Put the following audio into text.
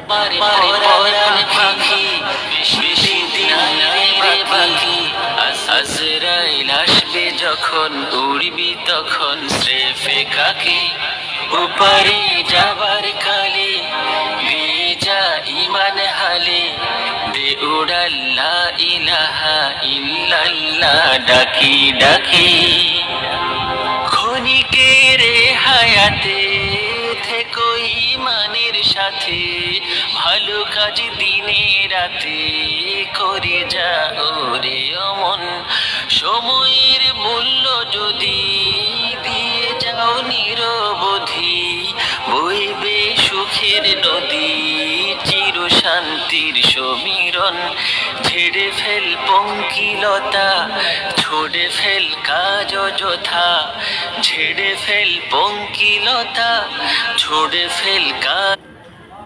পরাণ পাখি বেশি দিন নাই রে বাকি। আজরাইল আসবে যখন উড়বি তখন স্রেফে খাকি। ওপারে যাবার কালে গেয়ে যা ইমান হালে, দে উড়াল লা ইলাহা ইল্লাল্লাহ ডাকি ডাকি। ক্ষণিকের হায়াতে থেকো ইমানের সাথে, ভালো কাজ দিনে রাতে করে যাও রে অমন। সময়ের মূল্য যদি দিয়ে যাও নিরবধি, বইবে সুখের নদী চির শান্তির সমীরণ। ঝেড়ে ফেল পঙ্কিলতা, ছোড়ে ফেল কাজ অযথা। ঝেড়ে ফেল পঙ্কিলতা, ছোড়ে ফেল কাজ।